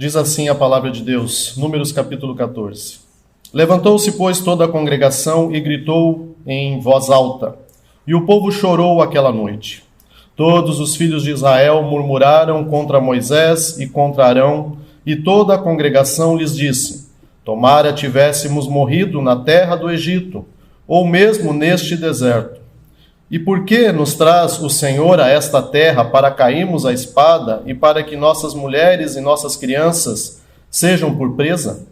Diz assim a palavra de Deus, Números capítulo 14. Levantou-se, pois, toda a congregação e gritou em voz alta, e o povo chorou aquela noite. Todos os filhos de Israel murmuraram contra Moisés e contra Arão, e toda a congregação lhes disse: tomara tivéssemos morrido na terra do Egito, ou mesmo neste deserto. E por que nos traz o Senhor a esta terra para cairmos à espada e para que nossas mulheres e nossas crianças sejam por presa?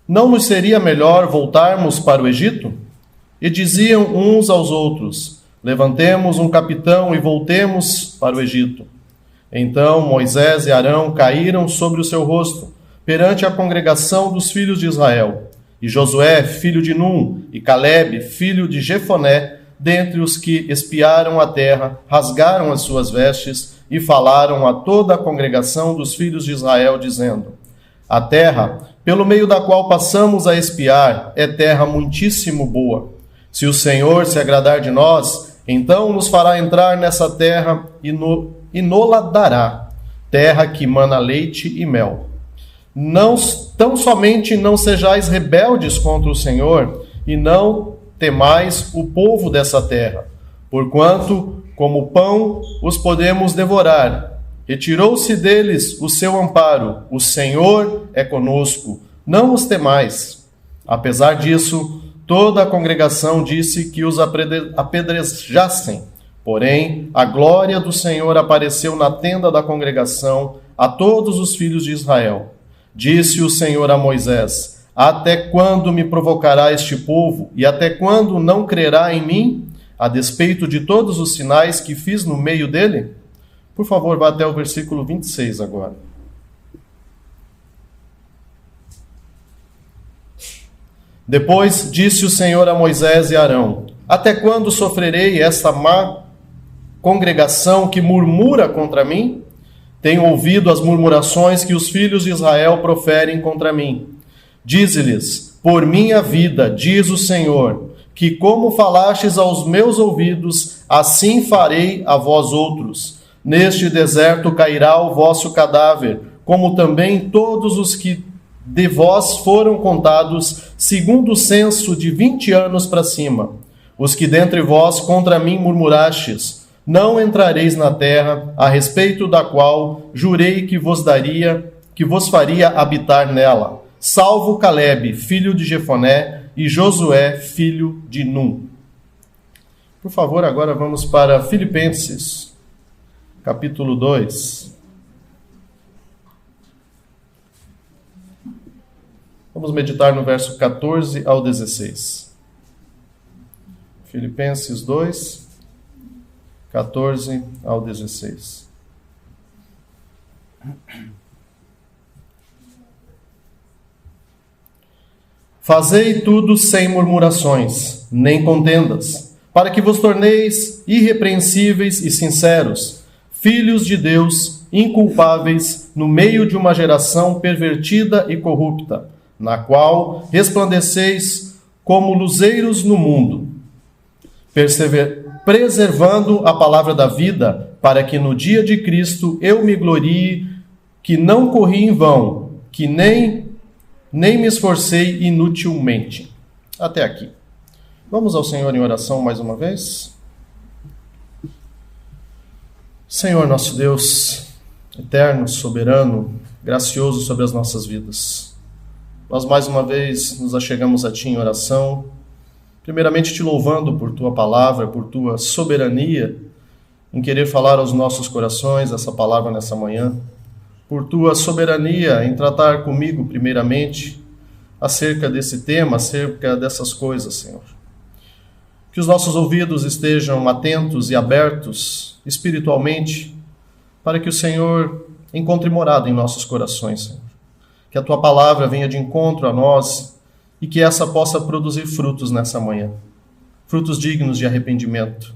Não nos seria melhor voltarmos para o Egito? E diziam uns aos outros: levantemos um capitão e voltemos para o Egito. Então Moisés e Arão caíram sobre o seu rosto perante a congregação dos filhos de Israel. E Josué, filho de Num, e Calebe, filho de Jefoné, dentre os que espiaram a terra, rasgaram as suas vestes e falaram a toda a congregação dos filhos de Israel, dizendo: a terra, pelo meio da qual passamos a espiar, é terra muitíssimo boa. Se o Senhor se agradar de nós, então nos fará entrar nessa terra e no-la dará, terra que mana leite e mel. Não, tão somente não sejais rebeldes contra o Senhor, e não temais o povo dessa terra, porquanto, como pão, os podemos devorar. Retirou-se deles o seu amparo, o Senhor é conosco, não os temais. Apesar disso, toda a congregação disse que os apedrejassem. Porém, a glória do Senhor apareceu na tenda da congregação a todos os filhos de Israel. Disse o Senhor a Moisés: até quando me provocará este povo, e até quando não crerá em mim, a despeito de todos os sinais que fiz no meio dele? Por favor, vá até o versículo 26 agora. Depois disse o Senhor a Moisés e Arão: até quando sofrerei esta má congregação que murmura contra mim? Tenho ouvido as murmurações que os filhos de Israel proferem contra mim. Dize-lhes: por minha vida, diz o Senhor, que como falastes aos meus ouvidos, assim farei a vós outros. Neste deserto cairá o vosso cadáver, como também todos os que de vós foram contados, segundo o censo de 20 anos para cima. Os que dentre vós contra mim murmurastes, não entrareis na terra, a respeito da qual jurei que vos faria habitar nela, salvo Calebe, filho de Jefoné, e Josué, filho de Num. Por favor, agora vamos para Filipenses, capítulo 2. Vamos meditar no verso 14 ao 16. Filipenses 2, 14 ao 16. Fazei tudo sem murmurações, nem contendas, para que vos torneis irrepreensíveis e sinceros, filhos de Deus, inculpáveis, no meio de uma geração pervertida e corrupta, na qual resplandeceis como luzeiros no mundo, preservando a palavra da vida, para que no dia de Cristo eu me glorie, que não corri em vão, que nem me esforcei inutilmente. Até aqui. Vamos ao Senhor em oração mais uma vez. Senhor nosso Deus, eterno, soberano, gracioso sobre as nossas vidas. Nós mais uma vez nos achegamos a Ti em oração, primeiramente Te louvando por Tua palavra, por Tua soberania, em querer falar aos nossos corações essa palavra nessa manhã, por Tua soberania em tratar comigo primeiramente acerca desse tema, acerca dessas coisas, Senhor. Que os nossos ouvidos estejam atentos e abertos espiritualmente, para que o Senhor encontre morada em nossos corações, Senhor. Que a Tua palavra venha de encontro a nós e que essa possa produzir frutos nessa manhã, frutos dignos de arrependimento,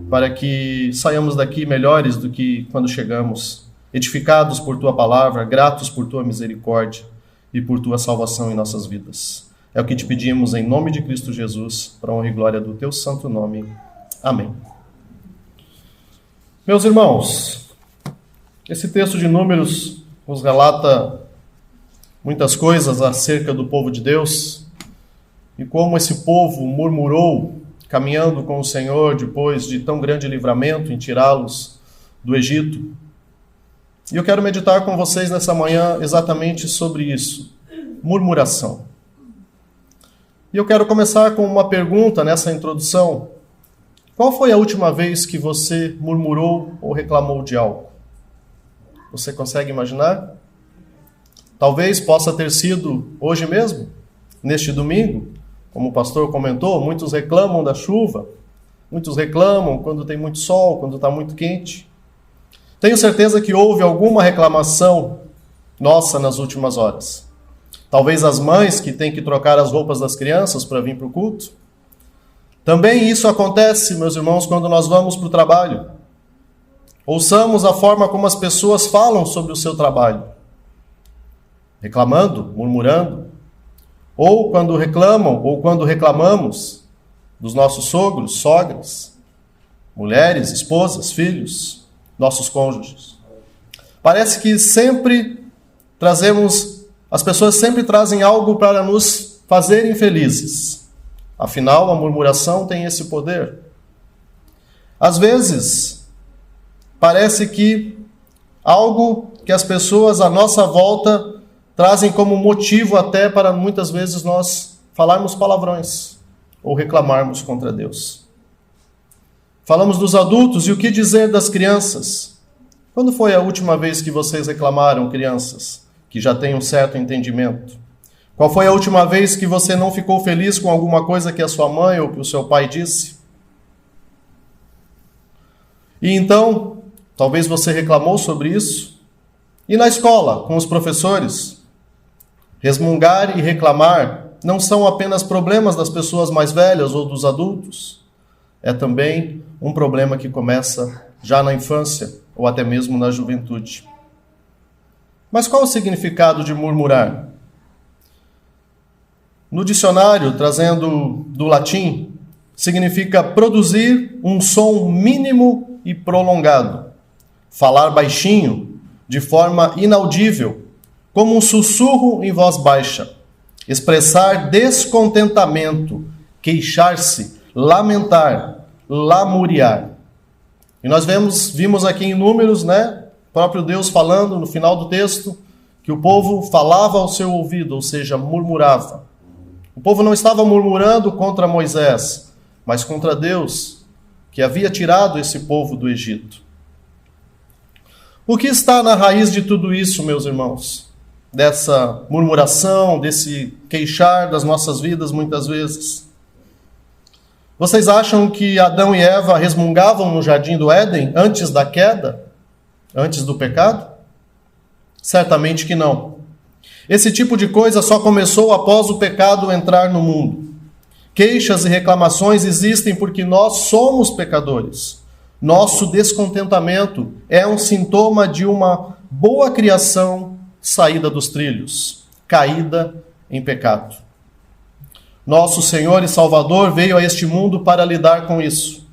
para que saiamos daqui melhores do que quando chegamos, edificados por Tua palavra, gratos por Tua misericórdia e por Tua salvação em nossas vidas. É o que Te pedimos em nome de Cristo Jesus, para a honra e glória do Teu santo nome. Amém. Meus irmãos, esse texto de Números nos relata muitas coisas acerca do povo de Deus e como esse povo murmurou, caminhando com o Senhor depois de tão grande livramento em tirá-los do Egito. E eu quero meditar com vocês nessa manhã exatamente sobre isso, murmuração. E eu quero começar com uma pergunta nessa introdução. Qual foi a última vez que você murmurou ou reclamou de algo? Você consegue imaginar? Talvez possa ter sido hoje mesmo, neste domingo. Como o pastor comentou, muitos reclamam da chuva, muitos reclamam quando tem muito sol, quando está muito quente. Tenho certeza que houve alguma reclamação nossa nas últimas horas. Talvez as mães que têm que trocar as roupas das crianças para vir para o culto. Também isso acontece, meus irmãos, quando nós vamos para o trabalho. Ouçamos a forma como as pessoas falam sobre o seu trabalho. Reclamando, murmurando. Ou quando reclamam, ou quando reclamamos dos nossos sogros, sogras, mulheres, esposas, filhos, nossos cônjuges. Parece que as pessoas sempre trazem algo para nos fazerem felizes. Afinal, a murmuração tem esse poder. Às vezes, parece que algo que as pessoas à nossa volta trazem como motivo até para muitas vezes nós falarmos palavrões ou reclamarmos contra Deus. Falamos dos adultos e o que dizer das crianças? Quando foi a última vez que vocês reclamaram, crianças, que já têm um certo entendimento? Qual foi a última vez que você não ficou feliz com alguma coisa que a sua mãe ou que o seu pai disse? E então, talvez você reclamou sobre isso? E na escola, com os professores? Resmungar e reclamar não são apenas problemas das pessoas mais velhas ou dos adultos. É também um problema que começa já na infância ou até mesmo na juventude. Mas qual o significado de murmurar? No dicionário, trazendo do latim, significa produzir um som mínimo e prolongado, falar baixinho, de forma inaudível, como um sussurro em voz baixa, expressar descontentamento, queixar-se, lamentar, lamuriar. E nós vimos aqui em Números, o próprio Deus falando no final do texto, que o povo falava ao seu ouvido, ou seja, murmurava. O povo não estava murmurando contra Moisés, mas contra Deus, que havia tirado esse povo do Egito. O que está na raiz de tudo isso, meus irmãos? Dessa murmuração, desse queixar das nossas vidas muitas vezes. Vocês acham que Adão e Eva resmungavam no jardim do Éden antes da queda? Antes do pecado? Certamente que não. Esse tipo de coisa só começou após o pecado entrar no mundo. Queixas e reclamações existem porque nós somos pecadores. Nosso descontentamento é um sintoma de uma boa criação saída dos trilhos, caída em pecado. Nosso Senhor e Salvador veio a este mundo para lidar com isso.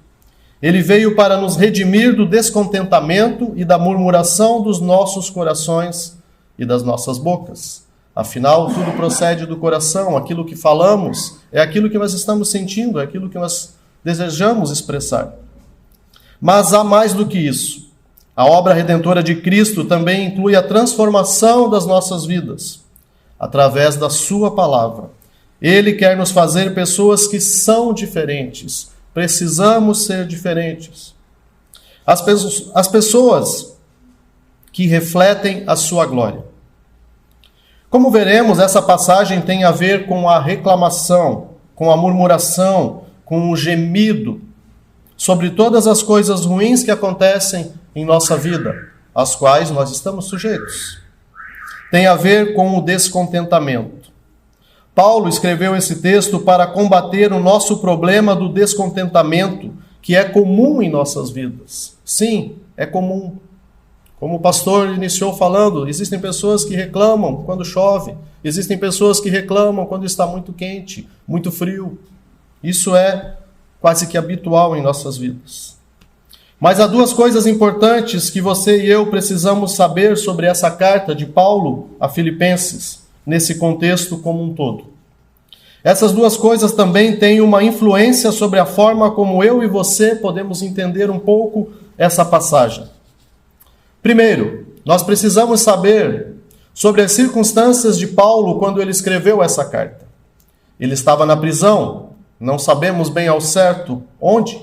Ele veio para nos redimir do descontentamento e da murmuração dos nossos corações e das nossas bocas. Afinal, tudo procede do coração, aquilo que falamos é aquilo que nós estamos sentindo, é aquilo que nós desejamos expressar. Mas há mais do que isso. A obra redentora de Cristo também inclui a transformação das nossas vidas, através da sua palavra. Ele quer nos fazer pessoas que são diferentes. Precisamos ser diferentes. As pessoas que refletem a sua glória. Como veremos, essa passagem tem a ver com a reclamação, com a murmuração, com o gemido, sobre todas as coisas ruins que acontecem em nossa vida, às quais nós estamos sujeitos. Tem a ver com o descontentamento. Paulo escreveu esse texto para combater o nosso problema do descontentamento, que é comum em nossas vidas. Sim, é comum. Como o pastor iniciou falando, existem pessoas que reclamam quando chove, existem pessoas que reclamam quando está muito quente, muito frio. Isso é quase que habitual em nossas vidas. Mas há duas coisas importantes que você e eu precisamos saber sobre essa carta de Paulo a Filipenses, nesse contexto como um todo. Essas duas coisas também têm uma influência sobre a forma como eu e você podemos entender um pouco essa passagem. Primeiro, nós precisamos saber sobre as circunstâncias de Paulo quando ele escreveu essa carta. Ele estava na prisão, não sabemos bem ao certo onde,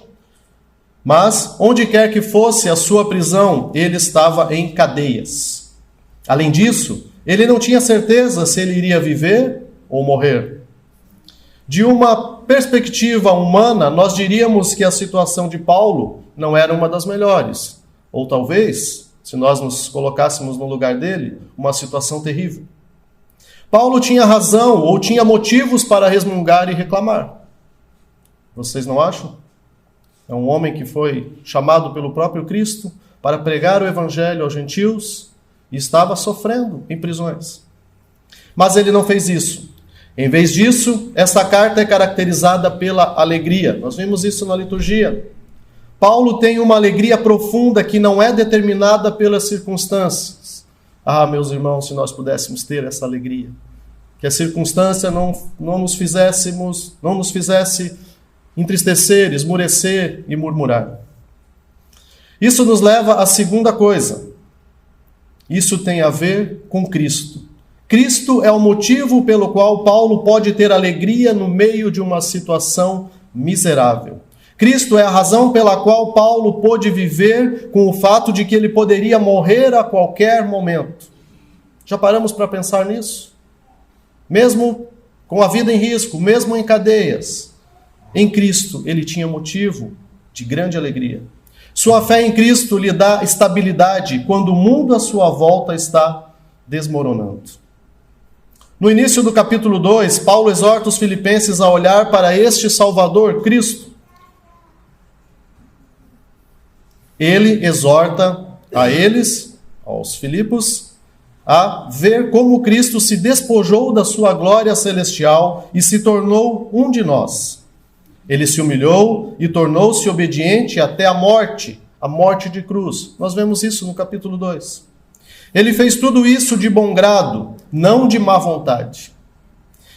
mas onde quer que fosse a sua prisão, ele estava em cadeias. Além disso, ele não tinha certeza se ele iria viver ou morrer. De uma perspectiva humana, nós diríamos que a situação de Paulo não era uma das melhores. Ou talvez, se nós nos colocássemos no lugar dele, uma situação terrível. Paulo tinha razão ou tinha motivos para resmungar e reclamar. Vocês não acham? É um homem que foi chamado pelo próprio Cristo para pregar o evangelho aos gentios e estava sofrendo em prisões. Mas ele não fez isso. Em vez disso, essa carta é caracterizada pela alegria. Nós vimos isso na liturgia. Paulo tem uma alegria profunda que não é determinada pelas circunstâncias. Ah, meus irmãos, se nós pudéssemos ter essa alegria. Que a circunstância não nos fizesse entristecer, esmurecer e murmurar. Isso nos leva à segunda coisa. Isso tem a ver com Cristo. Cristo é o motivo pelo qual Paulo pode ter alegria no meio de uma situação miserável. Cristo é a razão pela qual Paulo pôde viver com o fato de que ele poderia morrer a qualquer momento. Já paramos para pensar nisso? Mesmo com a vida em risco, mesmo em cadeias, em Cristo ele tinha motivo de grande alegria. Sua fé em Cristo lhe dá estabilidade quando o mundo à sua volta está desmoronando. No início do capítulo 2, Paulo exorta os filipenses a olhar para este Salvador, Cristo. Ele exorta a eles, aos Filipos, a ver como Cristo se despojou da sua glória celestial e se tornou um de nós. Ele se humilhou e tornou-se obediente até a morte de cruz. Nós vemos isso no capítulo 2. Ele fez tudo isso de bom grado, não de má vontade.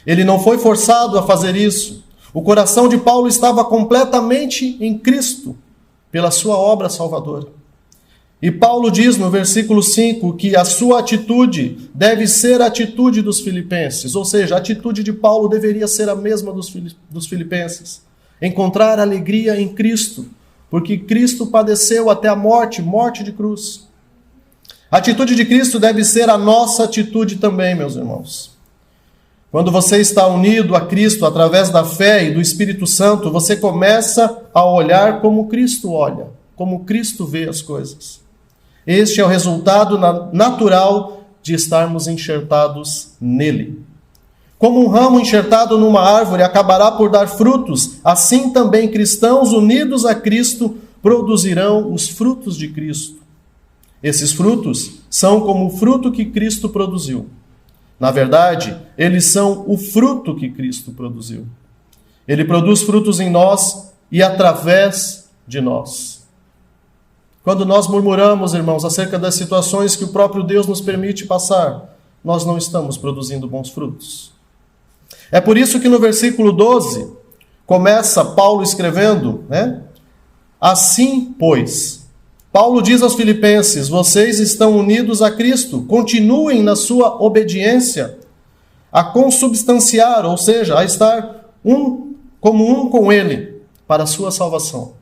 Ele não foi forçado a fazer isso. O coração de Paulo estava completamente em Cristo, pela sua obra salvadora. E Paulo diz no versículo 5 que a sua atitude deve ser a atitude dos filipenses, ou seja, a atitude de Paulo deveria ser a mesma dos filipenses. Encontrar alegria em Cristo, porque Cristo padeceu até a morte de cruz. A atitude de Cristo deve ser a nossa atitude também, meus irmãos. Quando você está unido a Cristo através da fé e do Espírito Santo, você começa a olhar como Cristo olha, como Cristo vê as coisas. Este é o resultado natural de estarmos enxertados nele. Como um ramo enxertado numa árvore acabará por dar frutos, assim também cristãos unidos a Cristo produzirão os frutos de Cristo. Esses frutos são como o fruto que Cristo produziu. Na verdade, eles são o fruto que Cristo produziu. Ele produz frutos em nós e através de nós. Quando nós murmuramos, irmãos, acerca das situações que o próprio Deus nos permite passar, nós não estamos produzindo bons frutos. É por isso que no versículo 12, começa Paulo escrevendo, assim, pois. Paulo diz aos filipenses, vocês estão unidos a Cristo, continuem na sua obediência, a consubstanciar, ou seja, a estar como um com Ele, para a sua salvação.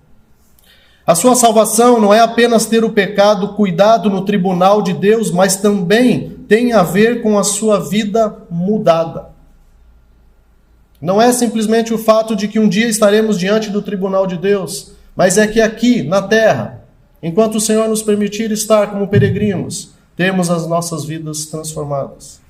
A sua salvação não é apenas ter o pecado cuidado no tribunal de Deus, mas também tem a ver com a sua vida mudada. Não é simplesmente o fato de que um dia estaremos diante do tribunal de Deus, mas é que aqui, na terra, enquanto o Senhor nos permitir estar como peregrinos, temos as nossas vidas transformadas.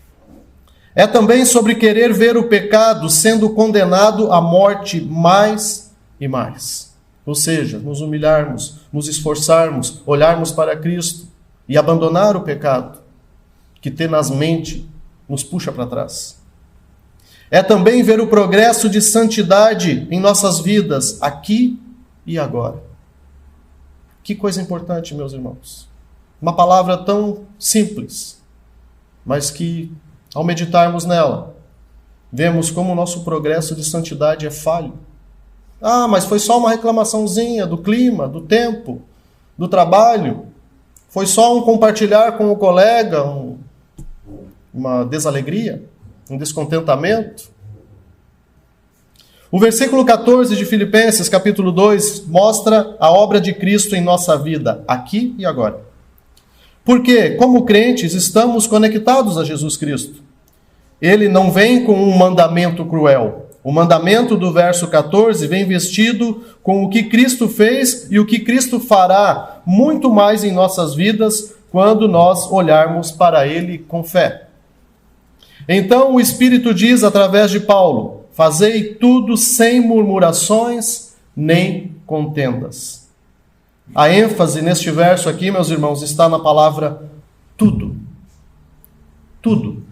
É também sobre querer ver o pecado sendo condenado à morte mais e mais. Ou seja, nos humilharmos, nos esforçarmos, olharmos para Cristo e abandonar o pecado que tenazmente nos puxa para trás. É também ver o progresso de santidade em nossas vidas, aqui e agora. Que coisa importante, meus irmãos. Uma palavra tão simples, mas que ao meditarmos nela, vemos como o nosso progresso de santidade é falho. Ah, mas foi só uma reclamaçãozinha do clima, do tempo, do trabalho. Foi só um compartilhar com o colega, uma desalegria, um descontentamento. O versículo 14 de Filipenses, capítulo 2, mostra a obra de Cristo em nossa vida, aqui e agora. Porque, como crentes, estamos conectados a Jesus Cristo. Ele não vem com um mandamento cruel. O mandamento do verso 14 vem vestido com o que Cristo fez e o que Cristo fará muito mais em nossas vidas quando nós olharmos para Ele com fé. Então o Espírito diz através de Paulo: fazei tudo sem murmurações nem contendas. A ênfase neste verso aqui, meus irmãos, está na palavra tudo. Tudo.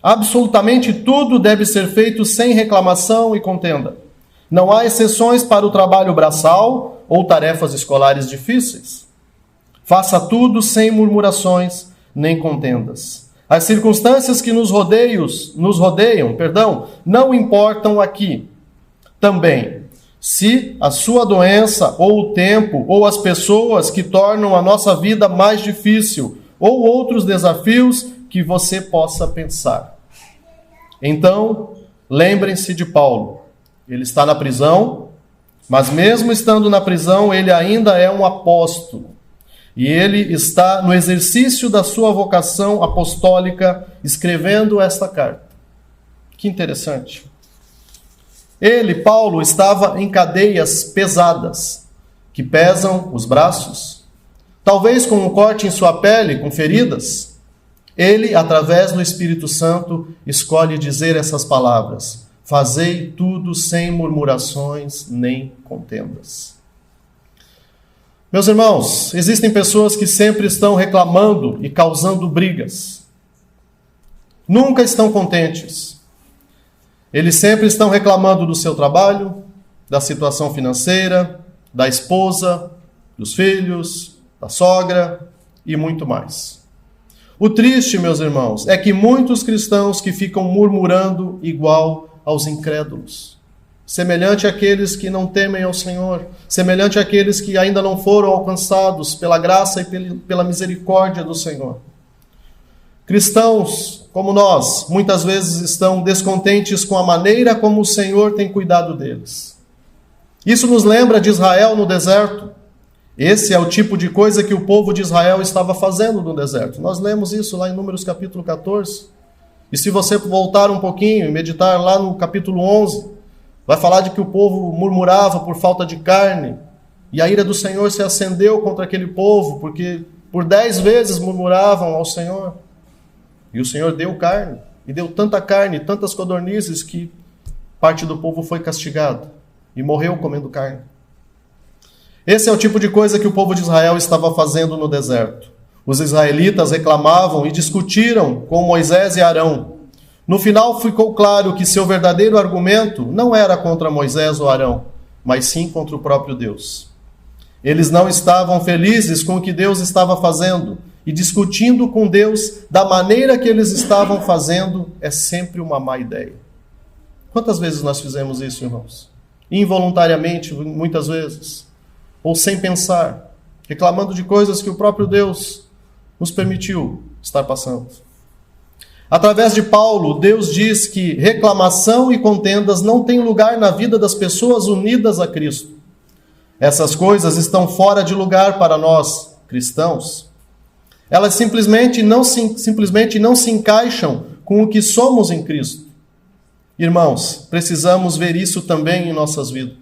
Absolutamente tudo deve ser feito sem reclamação e contenda. Não há exceções para o trabalho braçal ou tarefas escolares difíceis. Faça tudo sem murmurações nem contendas. As circunstâncias que nos rodeiam, não importam aqui. Também, se a sua doença, ou o tempo, ou as pessoas que tornam a nossa vida mais difícil, ou outros desafios que você possa pensar. Então, lembrem-se de Paulo. Ele está na prisão, mas mesmo estando na prisão, ele ainda é um apóstolo. E ele está no exercício da sua vocação apostólica, escrevendo esta carta. Que interessante. Ele, Paulo, estava em cadeias pesadas, que pesam os braços, talvez com um corte em sua pele, com feridas. Ele, através do Espírito Santo, escolhe dizer essas palavras: fazei tudo sem murmurações nem contendas. Meus irmãos, existem pessoas que sempre estão reclamando e causando brigas. Nunca estão contentes. Eles sempre estão reclamando do seu trabalho, da situação financeira, da esposa, dos filhos, da sogra e muito mais. O triste, meus irmãos, é que muitos cristãos que ficam murmurando igual aos incrédulos, semelhante àqueles que não temem ao Senhor, semelhante àqueles que ainda não foram alcançados pela graça e pela misericórdia do Senhor. Cristãos, como nós, muitas vezes estão descontentes com a maneira como o Senhor tem cuidado deles. Isso nos lembra de Israel no deserto. Esse é o tipo de coisa que o povo de Israel estava fazendo no deserto. Nós lemos isso lá em Números capítulo 14. E se você voltar um pouquinho e meditar lá no capítulo 11, vai falar de que o povo murmurava por falta de carne. E a ira do Senhor se acendeu contra aquele povo, porque por 10 vezes murmuravam ao Senhor. E o Senhor deu carne. E deu tanta carne, tantas codornizes, que parte do povo foi castigado e morreu comendo carne. Esse é o tipo de coisa que o povo de Israel estava fazendo no deserto. Os israelitas reclamavam e discutiram com Moisés e Arão. No final ficou claro que seu verdadeiro argumento não era contra Moisés ou Arão, mas sim contra o próprio Deus. Eles não estavam felizes com o que Deus estava fazendo, e discutindo com Deus da maneira que eles estavam fazendo é sempre uma má ideia. Quantas vezes nós fizemos isso, irmãos? Involuntariamente, muitas vezes. Ou sem pensar, reclamando de coisas que o próprio Deus nos permitiu estar passando. Através de Paulo, Deus diz que reclamação e contendas não têm lugar na vida das pessoas unidas a Cristo. Essas coisas estão fora de lugar para nós, cristãos. Elas simplesmente não se encaixam com o que somos em Cristo. Irmãos, precisamos ver isso também em nossas vidas.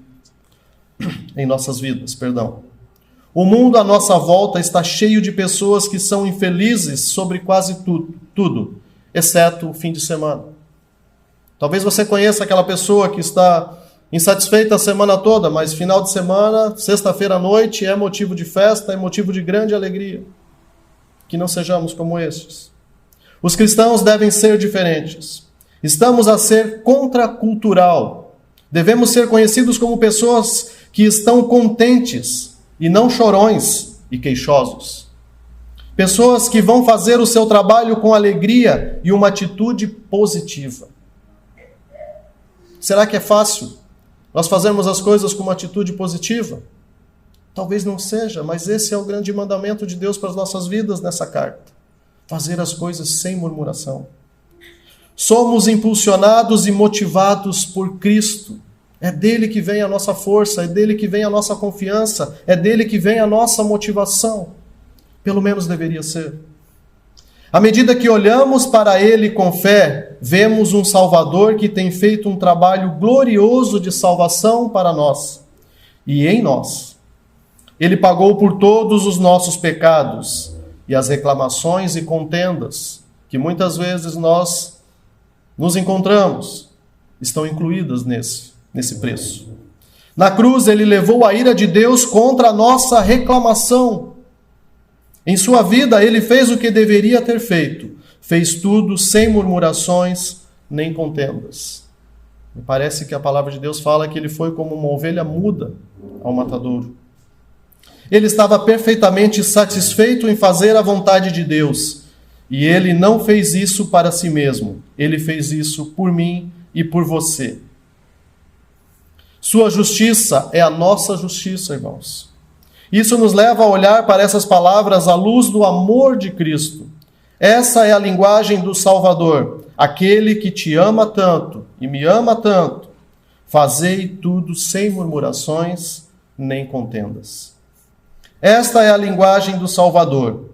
O mundo à nossa volta está cheio de pessoas que são infelizes sobre quase tudo, exceto o fim de semana. Talvez você conheça aquela pessoa que está insatisfeita a semana toda, mas final de semana, sexta-feira à noite, é motivo de festa, é motivo de grande alegria. Que não sejamos como estes. Os cristãos devem ser diferentes. Estamos a ser contracultural. Devemos ser conhecidos como pessoas que estão contentes e não chorões e queixosos. Pessoas que vão fazer o seu trabalho com alegria e uma atitude positiva. Será que é fácil nós fazermos as coisas com uma atitude positiva? Talvez não seja, mas esse é o grande mandamento de Deus para as nossas vidas nessa carta. Fazer as coisas sem murmuração. Somos impulsionados e motivados por Cristo. É dele que vem a nossa força, é dele que vem a nossa confiança, é dele que vem a nossa motivação. Pelo menos deveria ser. À medida que olhamos para ele com fé, vemos um Salvador que tem feito um trabalho glorioso de salvação para nós e em nós. Ele pagou por todos os nossos pecados e as reclamações e contendas que muitas vezes nós nos encontramos, estão incluídas nesse preço. Na cruz, ele levou a ira de Deus contra a nossa reclamação. Em sua vida, ele fez o que deveria ter feito. Fez tudo sem murmurações nem contendas. Me parece que a palavra de Deus fala que ele foi como uma ovelha muda ao matadouro. Ele estava perfeitamente satisfeito em fazer a vontade de Deus. E ele não fez isso para si mesmo. Ele fez isso por mim e por você. Sua justiça é a nossa justiça, irmãos. Isso nos leva a olhar para essas palavras à luz do amor de Cristo. Essa é a linguagem do Salvador, aquele que te ama tanto e me ama tanto. Fazei tudo sem murmurações nem contendas. Esta é a linguagem do Salvador,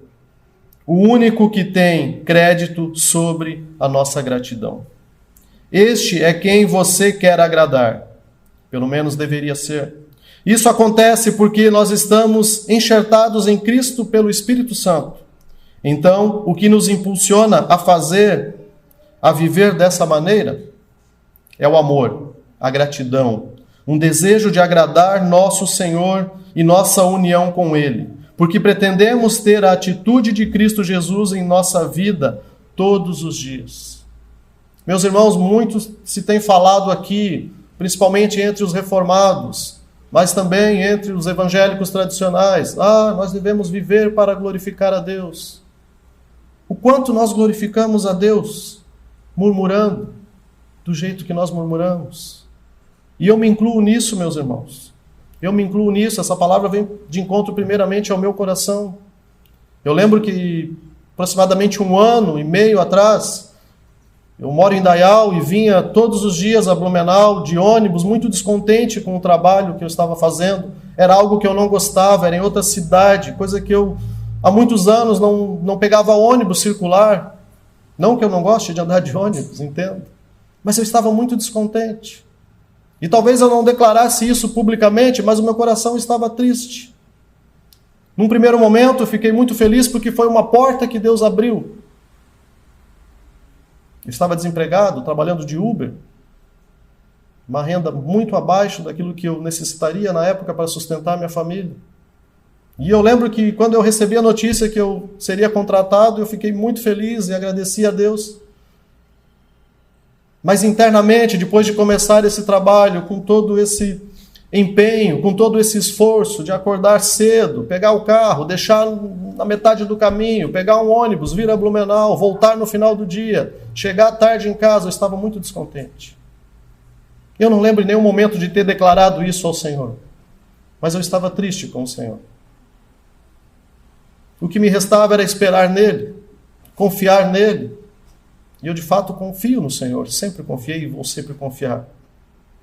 o único que tem crédito sobre a nossa gratidão. Este é quem você quer agradar, pelo menos deveria ser. Isso acontece porque nós estamos enxertados em Cristo pelo Espírito Santo. Então, o que nos impulsiona a viver dessa maneira, é o amor, a gratidão, um desejo de agradar nosso Senhor e nossa união com Ele, porque pretendemos ter a atitude de Cristo Jesus em nossa vida todos os dias. Meus irmãos, muito se tem falado aqui, principalmente entre os reformados, mas também entre os evangélicos tradicionais. Nós devemos viver para glorificar a Deus. O quanto nós glorificamos a Deus murmurando do jeito que nós murmuramos. E eu me incluo nisso, meus irmãos. Eu me incluo nisso. Essa palavra vem de encontro primeiramente ao meu coração. Eu lembro que aproximadamente 1 ano e meio atrás, eu moro em Dayal e vinha todos os dias a Blumenau de ônibus, muito descontente com o trabalho que eu estava fazendo. Era algo que eu não gostava, era em outra cidade, coisa que eu há muitos anos não pegava ônibus circular. Não que eu não goste de andar de ônibus, entendo. Mas eu estava muito descontente. E talvez eu não declarasse isso publicamente, mas o meu coração estava triste. Num primeiro momento eu fiquei muito feliz porque foi uma porta que Deus abriu. Eu estava desempregado, trabalhando de Uber, uma renda muito abaixo daquilo que eu necessitaria na época para sustentar minha família. E eu lembro que quando eu recebi a notícia que eu seria contratado, eu fiquei muito feliz e agradeci a Deus. Mas internamente, depois de começar esse trabalho, com todo esse empenho, com todo esse esforço de acordar cedo, pegar o carro, deixar na metade do caminho, pegar um ônibus, vir a Blumenau, voltar no final do dia, chegar tarde em casa, eu estava muito descontente. Eu não lembro em nenhum momento de ter declarado isso ao Senhor, mas eu estava triste com o Senhor. O que me restava era esperar nele, confiar nele. E eu de fato confio no Senhor, sempre confiei e vou sempre confiar.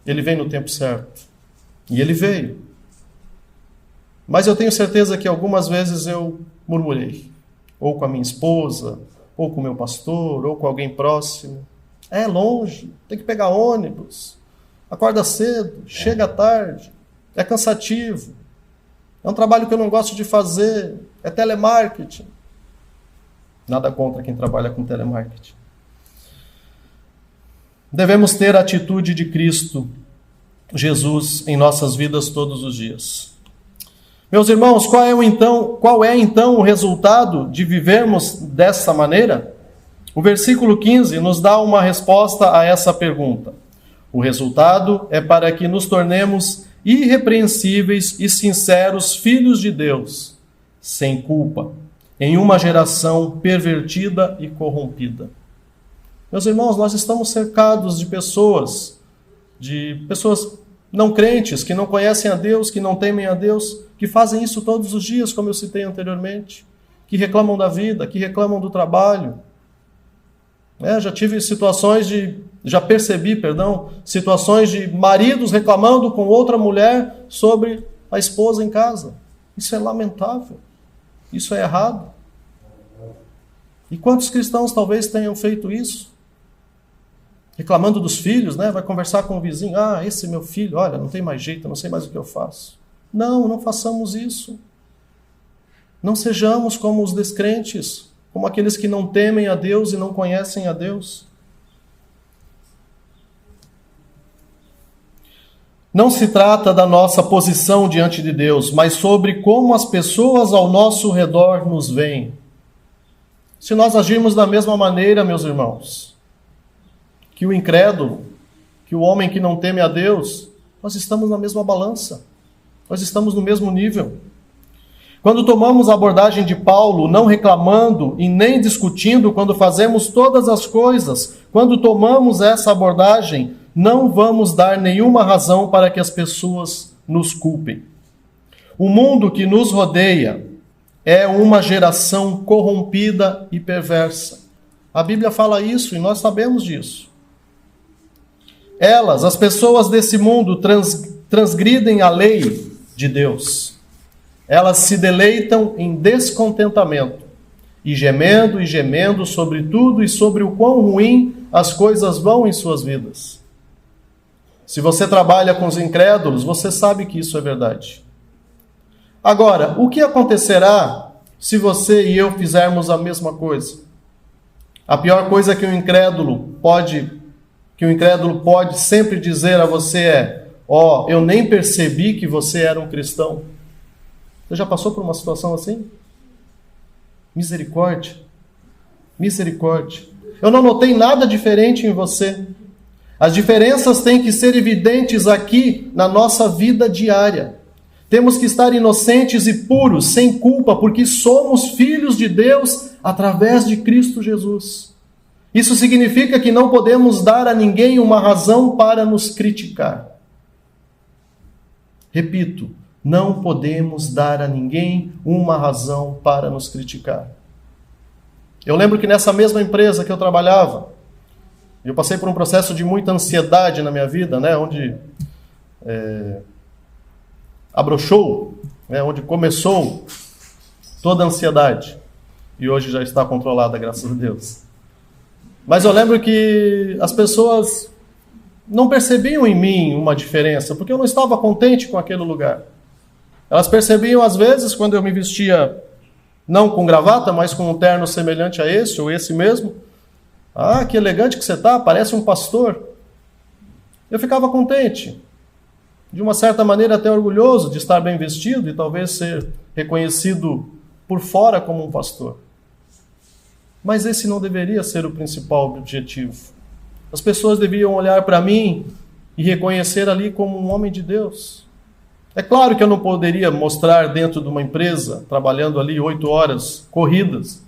Ele vem no tempo certo. E ele veio. Mas eu tenho certeza que algumas vezes eu murmurei. Ou com a minha esposa, ou com o meu pastor, ou com alguém próximo. É longe, tem que pegar ônibus. Acorda cedo, chega tarde. É cansativo. É um trabalho que eu não gosto de fazer. É telemarketing. Nada contra quem trabalha com telemarketing. Devemos ter a atitude de Cristo Jesus em nossas vidas todos os dias. Meus irmãos, qual é então o resultado de vivermos dessa maneira? O versículo 15 nos dá uma resposta a essa pergunta. O resultado é para que nos tornemos irrepreensíveis e sinceros filhos de Deus, sem culpa, em uma geração pervertida e corrompida. Meus irmãos, nós estamos cercados de pessoas não crentes, que não conhecem a Deus, que não temem a Deus, que fazem isso todos os dias, como eu citei anteriormente, que reclamam da vida, que reclamam do trabalho. Já percebi situações de maridos reclamando com outra mulher sobre a esposa em casa. Isso é lamentável. Isso é errado. E quantos cristãos talvez tenham feito isso? Reclamando dos filhos, vai conversar com o vizinho. Esse meu filho, olha, não tem mais jeito, eu não sei mais o que eu faço. Não façamos isso. Não sejamos como os descrentes, como aqueles que não temem a Deus e não conhecem a Deus. Não se trata da nossa posição diante de Deus, mas sobre como as pessoas ao nosso redor nos veem. Se nós agirmos da mesma maneira, meus irmãos, que o incrédulo, que o homem que não teme a Deus, nós estamos na mesma balança. Nós estamos no mesmo nível. Quando tomamos a abordagem de Paulo, não reclamando e nem discutindo, quando fazemos todas as coisas, quando tomamos essa abordagem, não vamos dar nenhuma razão para que as pessoas nos culpem. O mundo que nos rodeia é uma geração corrompida e perversa. A Bíblia fala isso e nós sabemos disso. As pessoas desse mundo, transgridem a lei de Deus. Elas se deleitam em descontentamento, e gemendo sobre tudo e sobre o quão ruim as coisas vão em suas vidas. Se você trabalha com os incrédulos, você sabe que isso é verdade. Agora, o que acontecerá se você e eu fizermos a mesma coisa? A pior coisa que o incrédulo pode sempre dizer a você é: eu nem percebi que você era um cristão. Você já passou por uma situação assim? Misericórdia. Misericórdia. Eu não notei nada diferente em você. As diferenças têm que ser evidentes aqui na nossa vida diária. Temos que estar inocentes e puros, sem culpa, porque somos filhos de Deus através de Cristo Jesus. Isso significa que não podemos dar a ninguém uma razão para nos criticar. Repito, não podemos dar a ninguém uma razão para nos criticar. Eu lembro que nessa mesma empresa que eu trabalhava, eu passei por um processo de muita ansiedade na minha vida, onde abrochou, onde começou toda a ansiedade. E hoje já está controlada, graças a Deus. Mas eu lembro que as pessoas não percebiam em mim uma diferença, porque eu não estava contente com aquele lugar. Elas percebiam, às vezes, quando eu me vestia, não com gravata, mas com um terno semelhante a esse, ou esse mesmo. Que elegante que você está, parece um pastor. Eu ficava contente, de uma certa maneira até orgulhoso de estar bem vestido e talvez ser reconhecido por fora como um pastor. Mas esse não deveria ser o principal objetivo. As pessoas deviam olhar para mim e reconhecer ali como um homem de Deus. É claro que eu não poderia mostrar dentro de uma empresa, trabalhando ali 8 horas corridas,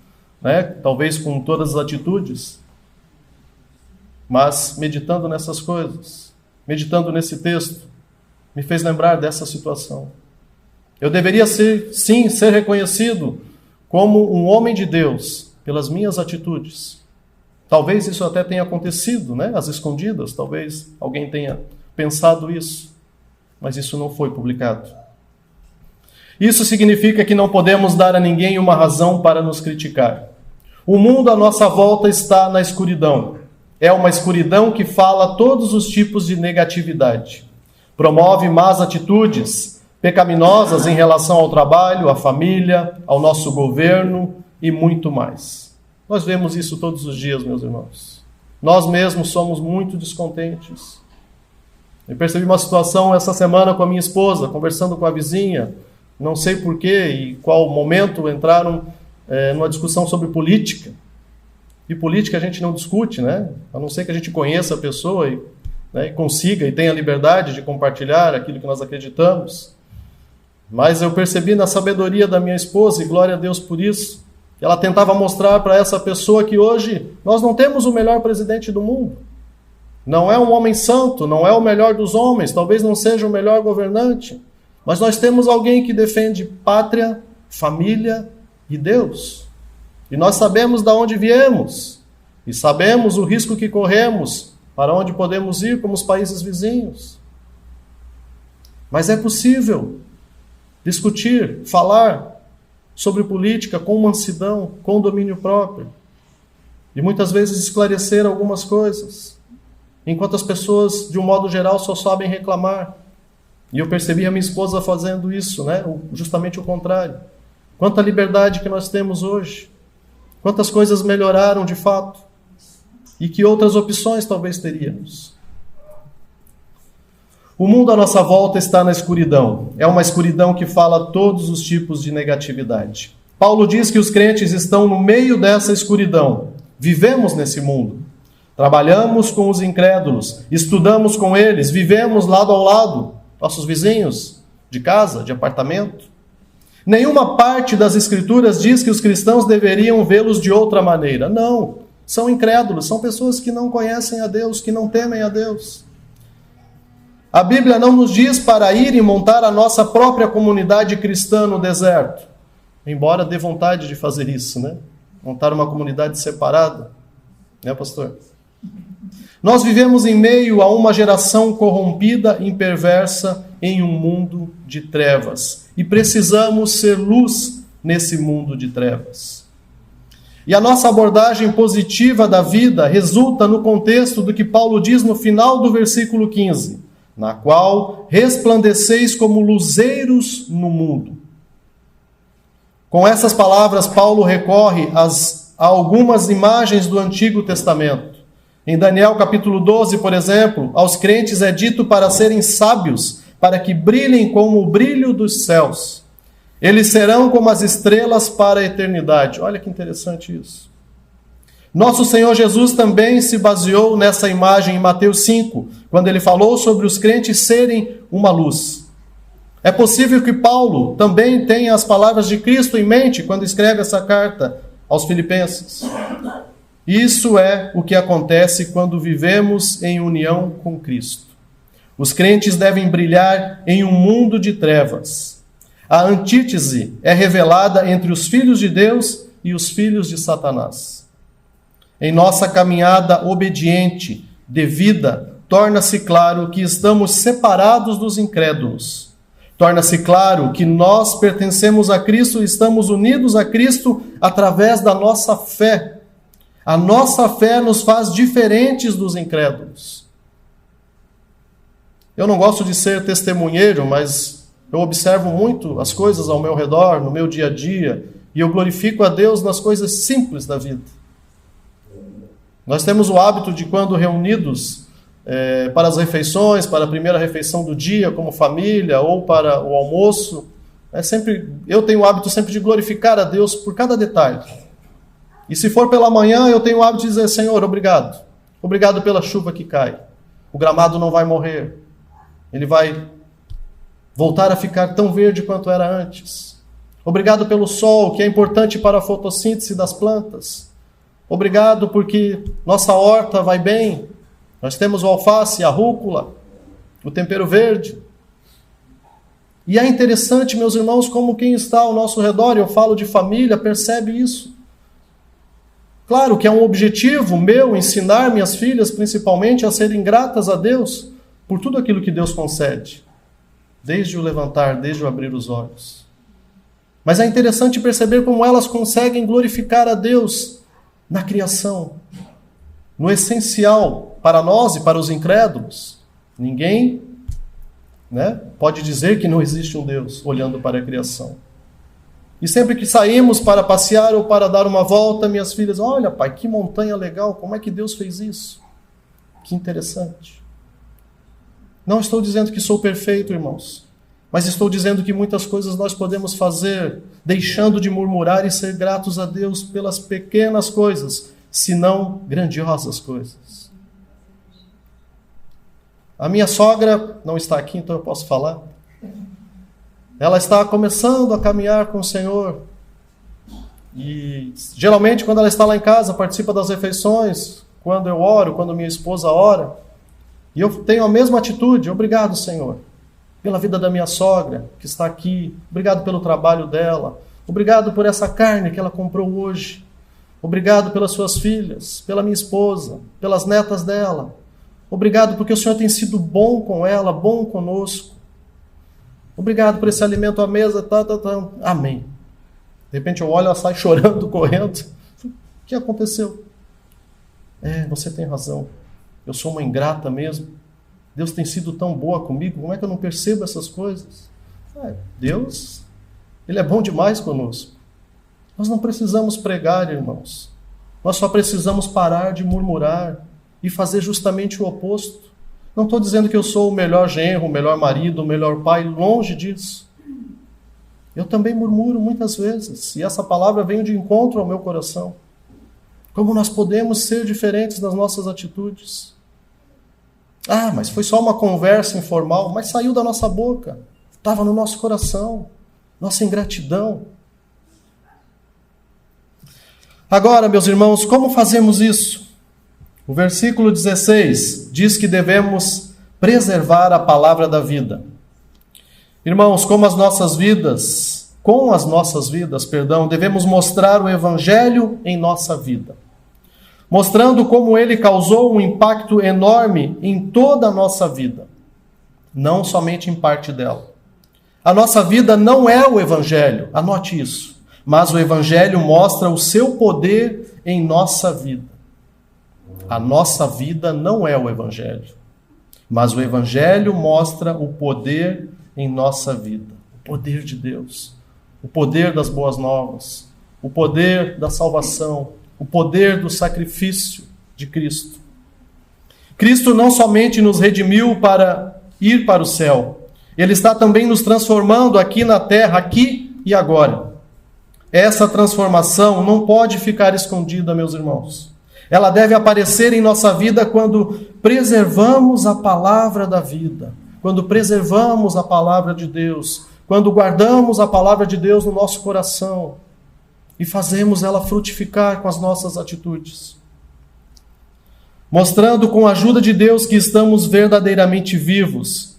talvez com todas as atitudes, mas meditando nessas coisas, meditando nesse texto, me fez lembrar dessa situação. Eu deveria sim ser reconhecido como um homem de Deus pelas minhas atitudes. Talvez isso até tenha acontecido, às escondidas, talvez alguém tenha pensado isso. Mas isso não foi publicado. Isso significa que não podemos dar a ninguém uma razão para nos criticar. O mundo à nossa volta está na escuridão. É uma escuridão que fala todos os tipos de negatividade. Promove más atitudes pecaminosas em relação ao trabalho, à família, ao nosso governo e muito mais. Nós vemos isso todos os dias, meus irmãos. Nós mesmos somos muito descontentes. Eu percebi uma situação essa semana com a minha esposa, conversando com a vizinha, não sei porquê e qual momento entraram numa discussão sobre política. E política a gente não discute, a não ser que a gente conheça a pessoa e consiga e tenha a liberdade de compartilhar aquilo que nós acreditamos. Mas eu percebi na sabedoria da minha esposa, e glória a Deus por isso, Ela tentava mostrar para essa pessoa que hoje nós não temos o melhor presidente do mundo. Não é um homem santo, não é o melhor dos homens, talvez não seja o melhor governante, mas nós temos alguém que defende pátria, família e Deus. E nós sabemos de onde viemos, e sabemos o risco que corremos, para onde podemos ir como os países vizinhos. Mas é possível discutir, falar sobre política com mansidão, com domínio próprio, e muitas vezes esclarecer algumas coisas, enquanto as pessoas, de um modo geral, só sabem reclamar. E eu percebi a minha esposa fazendo isso, né? Justamente o contrário. Quanta liberdade que nós temos hoje. Quantas coisas melhoraram de fato. E que outras opções talvez teríamos. O mundo à nossa volta está na escuridão. É uma escuridão que fala todos os tipos de negatividade. Paulo diz que os crentes estão no meio dessa escuridão. Vivemos nesse mundo. Trabalhamos com os incrédulos, estudamos com eles, vivemos lado ao lado, nossos vizinhos, de casa, de apartamento. Nenhuma parte das Escrituras diz que os cristãos deveriam vê-los de outra maneira. Não, são incrédulos, são pessoas que não conhecem a Deus, que não temem a Deus. A Bíblia não nos diz para ir e montar a nossa própria comunidade cristã no deserto, embora dê vontade de fazer isso, né? Montar uma comunidade separada, né, pastor? Nós vivemos em meio a uma geração corrompida e perversa em um mundo de trevas. E precisamos ser luz nesse mundo de trevas. E a nossa abordagem positiva da vida resulta no contexto do que Paulo diz no final do versículo 15, na qual resplandeceis como luzeiros no mundo. Com essas palavras, Paulo recorre a algumas imagens do Antigo Testamento. Em Daniel capítulo 12, por exemplo, aos crentes é dito para serem sábios, para que brilhem como o brilho dos céus. Eles serão como as estrelas para a eternidade. Olha que interessante isso. Nosso Senhor Jesus também se baseou nessa imagem em Mateus 5, quando ele falou sobre os crentes serem uma luz. É possível que Paulo também tenha as palavras de Cristo em mente quando escreve essa carta aos Filipenses. Isso é o que acontece quando vivemos em união com Cristo. Os crentes devem brilhar em um mundo de trevas. A antítese é revelada entre os filhos de Deus e os filhos de Satanás. Em nossa caminhada obediente, devida, torna-se claro que estamos separados dos incrédulos. Torna-se claro que nós pertencemos a Cristo e estamos unidos a Cristo através da nossa fé. A nossa fé nos faz diferentes dos incrédulos. Eu não gosto de ser testemunheiro, mas eu observo muito as coisas ao meu redor, no meu dia a dia, e eu glorifico a Deus nas coisas simples da vida. Nós temos o hábito de, quando reunidos para as refeições, para a primeira refeição do dia, como família, ou para o almoço, eu tenho o hábito sempre de glorificar a Deus por cada detalhe. E se for pela manhã, eu tenho o hábito de dizer: Senhor, obrigado. Obrigado pela chuva que cai. O gramado não vai morrer. Ele vai voltar a ficar tão verde quanto era antes. Obrigado pelo sol, que é importante para a fotossíntese das plantas. Obrigado porque nossa horta vai bem. Nós temos o alface, a rúcula, o tempero verde. E é interessante, meus irmãos, como quem está ao nosso redor, eu falo de família, percebe isso. Claro que é um objetivo meu ensinar minhas filhas, principalmente, a serem gratas a Deus por tudo aquilo que Deus concede, desde o levantar, desde o abrir os olhos. Mas é interessante perceber como elas conseguem glorificar a Deus na criação, no essencial para nós e para os incrédulos. Ninguém, pode dizer que não existe um Deus olhando para a criação. E sempre que saímos para passear ou para dar uma volta, minhas filhas: olha, pai, que montanha legal, como é que Deus fez isso? Que interessante. Não estou dizendo que sou perfeito, irmãos, mas estou dizendo que muitas coisas nós podemos fazer deixando de murmurar e ser gratos a Deus pelas pequenas coisas, se não grandiosas coisas. A minha sogra não está aqui, então eu posso falar. Ela está começando a caminhar com o Senhor. E geralmente quando ela está lá em casa, participa das refeições, quando eu oro, quando minha esposa ora, e eu tenho a mesma atitude. Obrigado, Senhor, pela vida da minha sogra, que está aqui. Obrigado pelo trabalho dela. Obrigado por essa carne que ela comprou hoje. Obrigado pelas suas filhas, pela minha esposa, pelas netas dela. Obrigado porque o Senhor tem sido bom com ela, bom conosco. Obrigado por esse alimento à mesa. Amém. De repente eu olho, ela sai chorando, correndo. O que aconteceu? Você tem razão. Eu sou uma ingrata mesmo. Deus tem sido tão boa comigo. Como é que eu não percebo essas coisas? Deus, Ele é bom demais conosco. Nós não precisamos pregar, irmãos. Nós só precisamos parar de murmurar e fazer justamente o oposto. Não estou dizendo que eu sou o melhor genro, o melhor marido, o melhor pai, longe disso. Eu também murmuro muitas vezes, e essa palavra vem de encontro ao meu coração. Como nós podemos ser diferentes nas nossas atitudes? Mas foi só uma conversa informal, mas saiu da nossa boca, estava no nosso coração, nossa ingratidão. Agora, meus irmãos, como fazemos isso? O versículo 16 diz que devemos preservar a palavra da vida. Irmãos, com as nossas vidas, devemos mostrar o Evangelho em nossa vida, mostrando como ele causou um impacto enorme em toda a nossa vida, não somente em parte dela. A nossa vida não é o Evangelho, anote isso, mas o Evangelho mostra o seu poder em nossa vida. A nossa vida não é o Evangelho, mas o Evangelho mostra o poder em nossa vida, o poder de Deus, o poder das boas novas, o poder da salvação, o poder do sacrifício de Cristo. Cristo não somente nos redimiu para ir para o céu, Ele está também nos transformando aqui na terra, aqui e agora. Essa transformação não pode ficar escondida, meus irmãos. Ela deve aparecer em nossa vida quando preservamos a palavra da vida, quando preservamos a palavra de Deus, quando guardamos a palavra de Deus no nosso coração e fazemos ela frutificar com as nossas atitudes. Mostrando com a ajuda de Deus que estamos verdadeiramente vivos,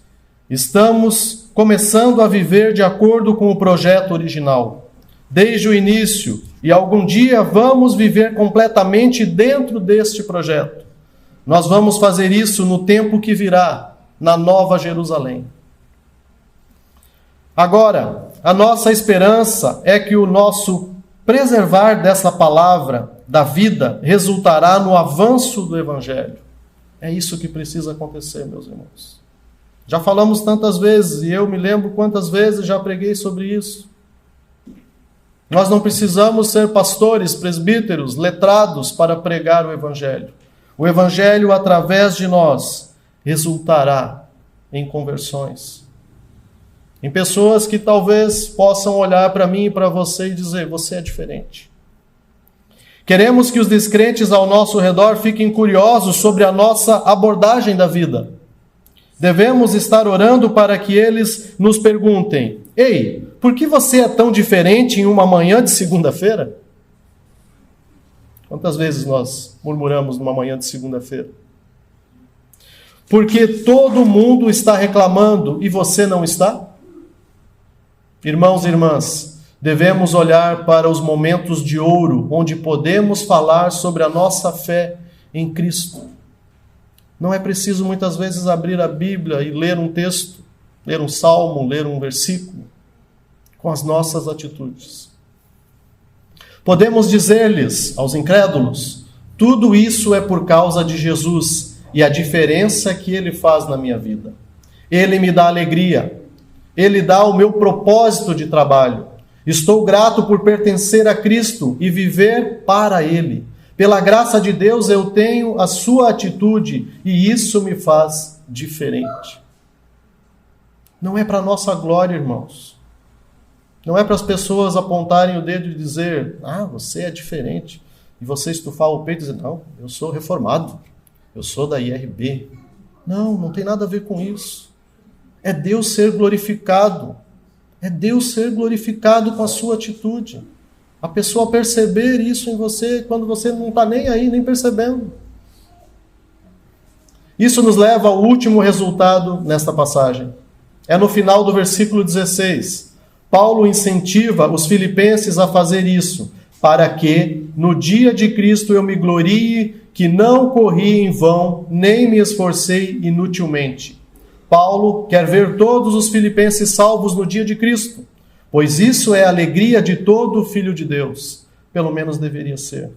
estamos começando a viver de acordo com o projeto original, desde o início, e algum dia vamos viver completamente dentro deste projeto. Nós vamos fazer isso no tempo que virá, na Nova Jerusalém. Agora, a nossa esperança é que o nosso preservar dessa palavra da vida resultará no avanço do Evangelho. É isso que precisa acontecer, meus irmãos. Já falamos tantas vezes, e eu me lembro quantas vezes já preguei sobre isso. Nós não precisamos ser pastores, presbíteros, letrados para pregar o Evangelho. O Evangelho, através de nós, resultará em conversões. Em pessoas que talvez possam olhar para mim e para você e dizer, você é diferente. Queremos que os descrentes ao nosso redor fiquem curiosos sobre a nossa abordagem da vida. Devemos estar orando para que eles nos perguntem, ei, por que você é tão diferente em uma manhã de segunda-feira? Quantas vezes nós murmuramos numa manhã de segunda-feira? Porque todo mundo está reclamando e você não está? Irmãos e irmãs, devemos olhar para os momentos de ouro, onde podemos falar sobre a nossa fé em Cristo. Não é preciso muitas vezes abrir a Bíblia e ler um texto, ler um salmo, ler um versículo, com as nossas atitudes. Podemos dizer-lhes, aos incrédulos, tudo isso é por causa de Jesus e a diferença que Ele faz na minha vida. Ele me dá alegria, Ele dá o meu propósito de trabalho. Estou grato por pertencer a Cristo e viver para Ele. Pela graça de Deus eu tenho a sua atitude e isso me faz diferente. Não é para a nossa glória, irmãos. Não é para as pessoas apontarem o dedo e dizer, você é diferente. E você estufar o peito e dizer, não, eu sou reformado. Eu sou da IRB. Não tem nada a ver com isso. É Deus ser glorificado. É Deus ser glorificado com a sua atitude. A pessoa perceber isso em você quando você não está nem aí, nem percebendo. Isso nos leva ao último resultado nesta passagem. É no final do versículo 16. Paulo incentiva os filipenses a fazer isso, para que, no dia de Cristo, eu me glorie que não corri em vão, nem me esforcei inutilmente. Paulo quer ver todos os filipenses salvos no dia de Cristo, pois isso é a alegria de todo filho de Deus. Pelo menos deveria ser.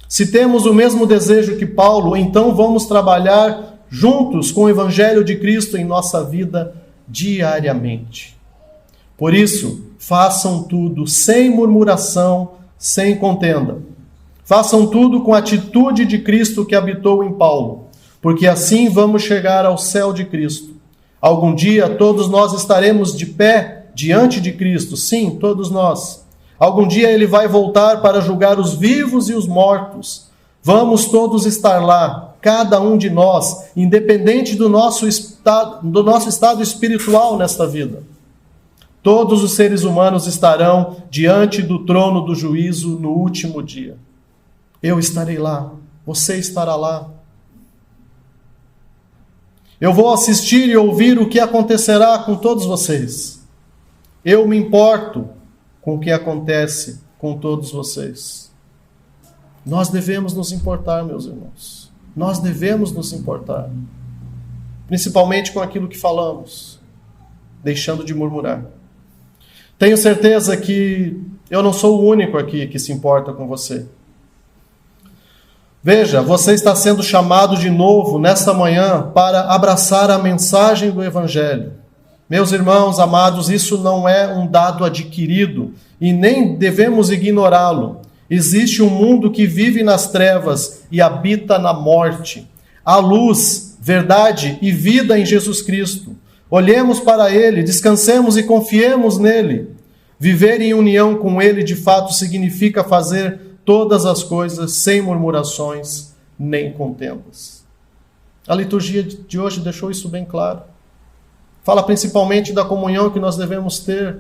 Se temos o mesmo desejo que Paulo, então vamos trabalhar juntos com o Evangelho de Cristo em nossa vida diariamente. Por isso, façam tudo sem murmuração, sem contenda. Façam tudo com a atitude de Cristo que habitou em Paulo, porque assim vamos chegar ao céu de Cristo. Algum dia todos nós estaremos de pé diante de Cristo, sim, todos nós. Algum dia ele vai voltar para julgar os vivos e os mortos. Vamos todos estar lá, cada um de nós, independente do nosso estado espiritual nesta vida. Todos os seres humanos estarão diante do trono do juízo no último dia. Eu estarei lá, você estará lá. Eu vou assistir e ouvir o que acontecerá com todos vocês. Eu me importo com o que acontece com todos vocês. Nós devemos nos importar, meus irmãos. Nós devemos nos importar. Principalmente com aquilo que falamos, deixando de murmurar. Tenho certeza que eu não sou o único aqui que se importa com você. Veja, você está sendo chamado de novo nesta manhã para abraçar a mensagem do Evangelho. Meus irmãos amados, isso não é um dado adquirido e nem devemos ignorá-lo. Existe um mundo que vive nas trevas e habita na morte. Há luz, verdade e vida em Jesus Cristo. Olhemos para Ele, descansemos e confiemos nele. Viver em união com Ele, de fato, significa fazer todas as coisas sem murmurações nem contendas. A liturgia de hoje deixou isso bem claro. Fala principalmente da comunhão que nós devemos ter,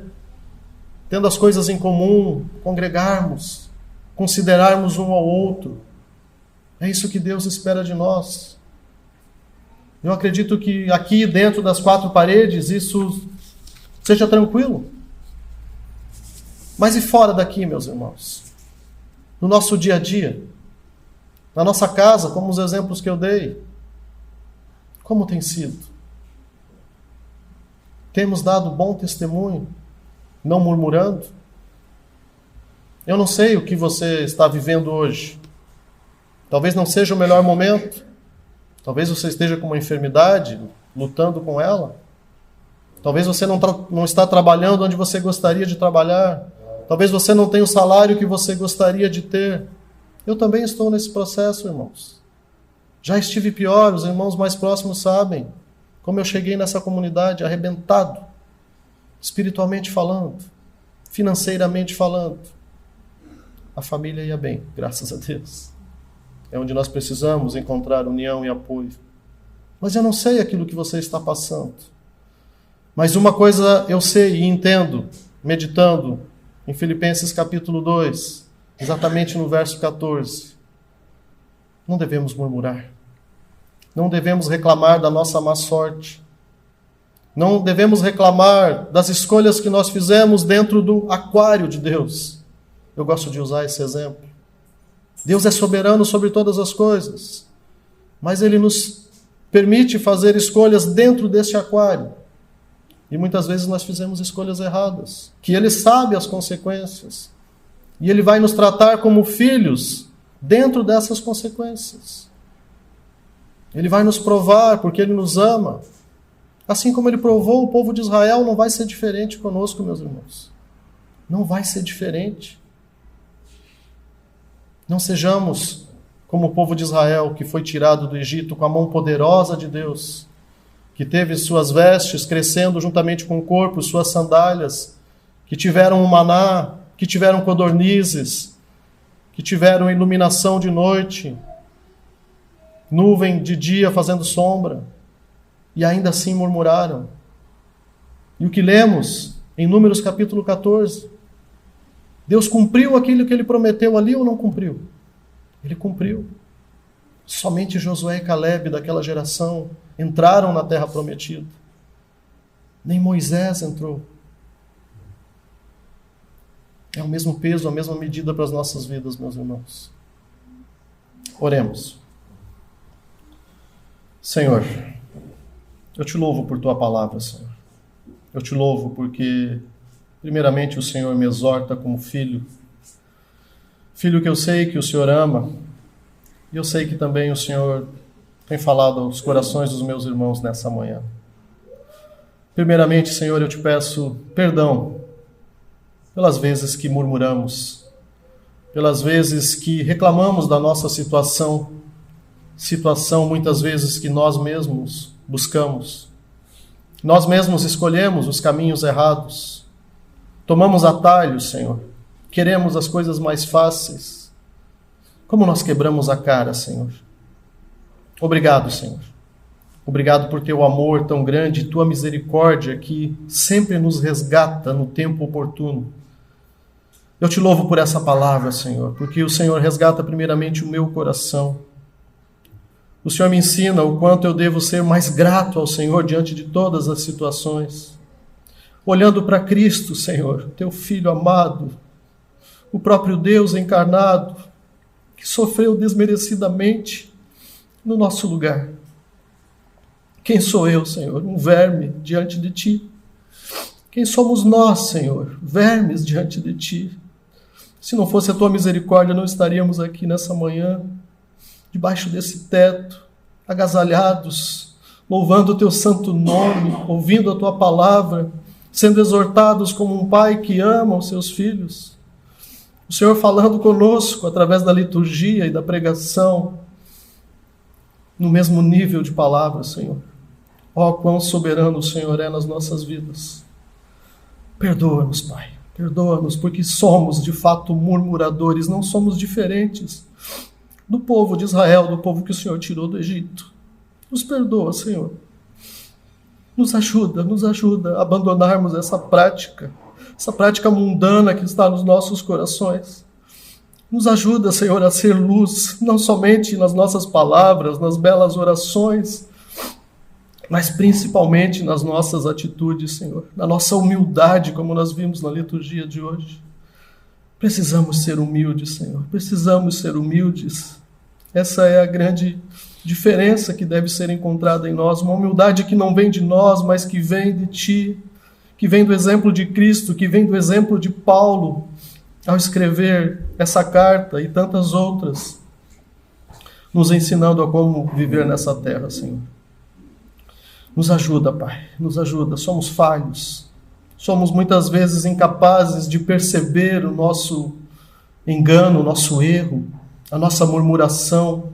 tendo as coisas em comum, congregarmos, considerarmos um ao outro. É isso que Deus espera de nós. Eu acredito que aqui dentro das quatro paredes isso seja tranquilo. Mas e fora daqui, meus irmãos? No nosso dia a dia, na nossa casa, como os exemplos que eu dei, como tem sido? Temos dado bom testemunho, não murmurando? Eu não sei o que você está vivendo hoje. Talvez não seja o melhor momento. Talvez você esteja com uma enfermidade, lutando com ela. Talvez você não está trabalhando onde você gostaria de trabalhar. Talvez você não tenha o salário que você gostaria de ter. Eu também estou nesse processo, irmãos. Já estive pior, os irmãos mais próximos sabem como eu cheguei nessa comunidade arrebentado, espiritualmente falando, financeiramente falando. A família ia bem, graças a Deus. É onde nós precisamos encontrar união e apoio. Mas eu não sei aquilo que você está passando. Mas uma coisa eu sei e entendo, meditando em Filipenses capítulo 2, exatamente no verso 14. Não devemos murmurar. Não devemos reclamar da nossa má sorte. Não devemos reclamar das escolhas que nós fizemos dentro do aquário de Deus. Eu gosto de usar esse exemplo. Deus é soberano sobre todas as coisas, mas Ele nos permite fazer escolhas dentro deste aquário. E muitas vezes nós fizemos escolhas erradas, que Ele sabe as consequências. E Ele vai nos tratar como filhos dentro dessas consequências. Ele vai nos provar porque Ele nos ama. Assim como Ele provou o povo de Israel, não vai ser diferente conosco, meus irmãos. Não vai ser diferente. Não sejamos como o povo de Israel, que foi tirado do Egito com a mão poderosa de Deus, que teve suas vestes crescendo juntamente com o corpo, suas sandálias, que tiveram um maná, que tiveram codornizes, que tiveram iluminação de noite, nuvem de dia fazendo sombra, e ainda assim murmuraram. E o que lemos em Números capítulo 14, Deus cumpriu aquilo que ele prometeu ali ou não cumpriu? Ele cumpriu. Somente Josué e Caleb daquela geração entraram na terra prometida. Nem Moisés entrou. É o mesmo peso, a mesma medida para as nossas vidas, meus irmãos. Oremos. Senhor, eu te louvo por tua palavra, Senhor. Eu te louvo porque, primeiramente, o Senhor me exorta como filho. Filho que eu sei que o Senhor ama. E eu sei que também o Senhor tem falado aos corações dos meus irmãos nessa manhã. Primeiramente, Senhor, eu te peço perdão pelas vezes que murmuramos, pelas vezes que reclamamos da nossa situação muitas vezes que nós mesmos buscamos. Nós mesmos escolhemos os caminhos errados, tomamos atalhos, Senhor, queremos as coisas mais fáceis. Como nós quebramos a cara, Senhor. Obrigado, Senhor. Obrigado por teu amor tão grande e tua misericórdia que sempre nos resgata no tempo oportuno. Eu te louvo por essa palavra, Senhor, porque o Senhor resgata primeiramente o meu coração. O Senhor me ensina o quanto eu devo ser mais grato ao Senhor diante de todas as situações. Olhando para Cristo, Senhor, teu Filho amado, o próprio Deus encarnado, que sofreu desmerecidamente no nosso lugar. Quem sou eu, Senhor? Um verme diante de ti. Quem somos nós, Senhor? Vermes diante de ti. Se não fosse a tua misericórdia, não estaríamos aqui nessa manhã, debaixo desse teto, agasalhados, louvando o teu santo nome, ouvindo a tua palavra, sendo exortados como um pai que ama os seus filhos. O Senhor falando conosco através da liturgia e da pregação, no mesmo nível de palavra, Senhor. Ó, quão soberano o Senhor é nas nossas vidas. Perdoa-nos, Pai. Perdoa-nos, porque somos de fato murmuradores, não somos diferentes do povo de Israel, do povo que o Senhor tirou do Egito. Nos perdoa, Senhor. Nos ajuda a abandonarmos essa prática mundana que está nos nossos corações. Nos ajuda, Senhor, a ser luz, não somente nas nossas palavras, nas belas orações, mas principalmente nas nossas atitudes, Senhor, na nossa humildade, como nós vimos na liturgia de hoje. Precisamos ser humildes, Senhor, precisamos ser humildes. Essa é a grande diferença que deve ser encontrada em nós, uma humildade que não vem de nós, mas que vem de Ti, que vem do exemplo de Cristo, que vem do exemplo de Paulo, ao escrever essa carta e tantas outras, nos ensinando a como viver nessa terra, Senhor. Nos ajuda, Pai, nos ajuda. Somos falhos, somos muitas vezes incapazes de perceber o nosso engano, o nosso erro, a nossa murmuração.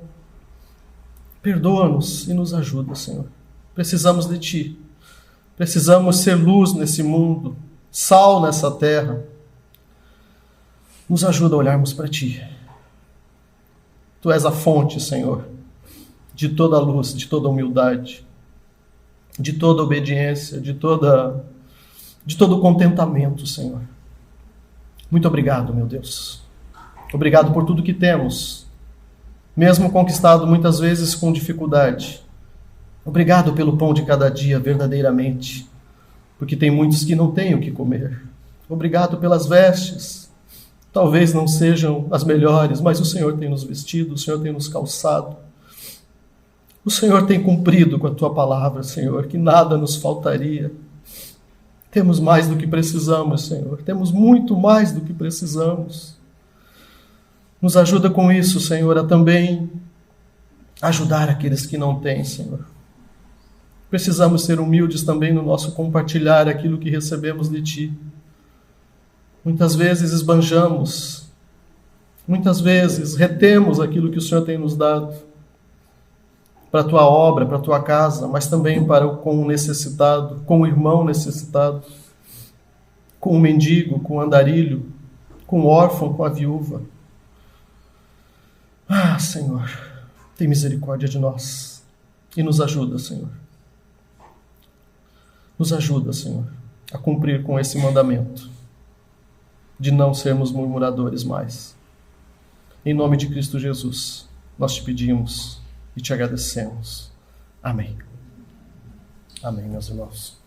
Perdoa-nos e nos ajuda, Senhor. Precisamos de Ti. Precisamos ser luz nesse mundo, sal nessa terra. Nos ajuda a olharmos para Ti. Tu és a fonte, Senhor, de toda a luz, de toda a humildade, de toda a obediência, de todo o contentamento, Senhor. Muito obrigado, meu Deus. Obrigado por tudo que temos, mesmo conquistado muitas vezes com dificuldade. Obrigado pelo pão de cada dia, verdadeiramente, porque tem muitos que não têm o que comer. Obrigado pelas vestes. Talvez não sejam as melhores, mas o Senhor tem nos vestido, o Senhor tem nos calçado. O Senhor tem cumprido com a Tua palavra, Senhor, que nada nos faltaria. Temos mais do que precisamos, Senhor. Temos muito mais do que precisamos. Nos ajuda com isso, Senhor, a também ajudar aqueles que não têm, Senhor. Precisamos ser humildes também no nosso compartilhar aquilo que recebemos de Ti. Muitas vezes esbanjamos, muitas vezes retemos aquilo que o Senhor tem nos dado para a Tua obra, para a Tua casa, mas também com o necessitado, com o irmão necessitado, com o mendigo, com o andarilho, com o órfão, com a viúva. Ah, Senhor, tem misericórdia de nós e nos ajuda, Senhor. Nos ajuda, Senhor, a cumprir com esse mandamento. de não sermos murmuradores mais. Em nome de Cristo Jesus, nós te pedimos e te agradecemos. Amém. Amém, meus irmãos.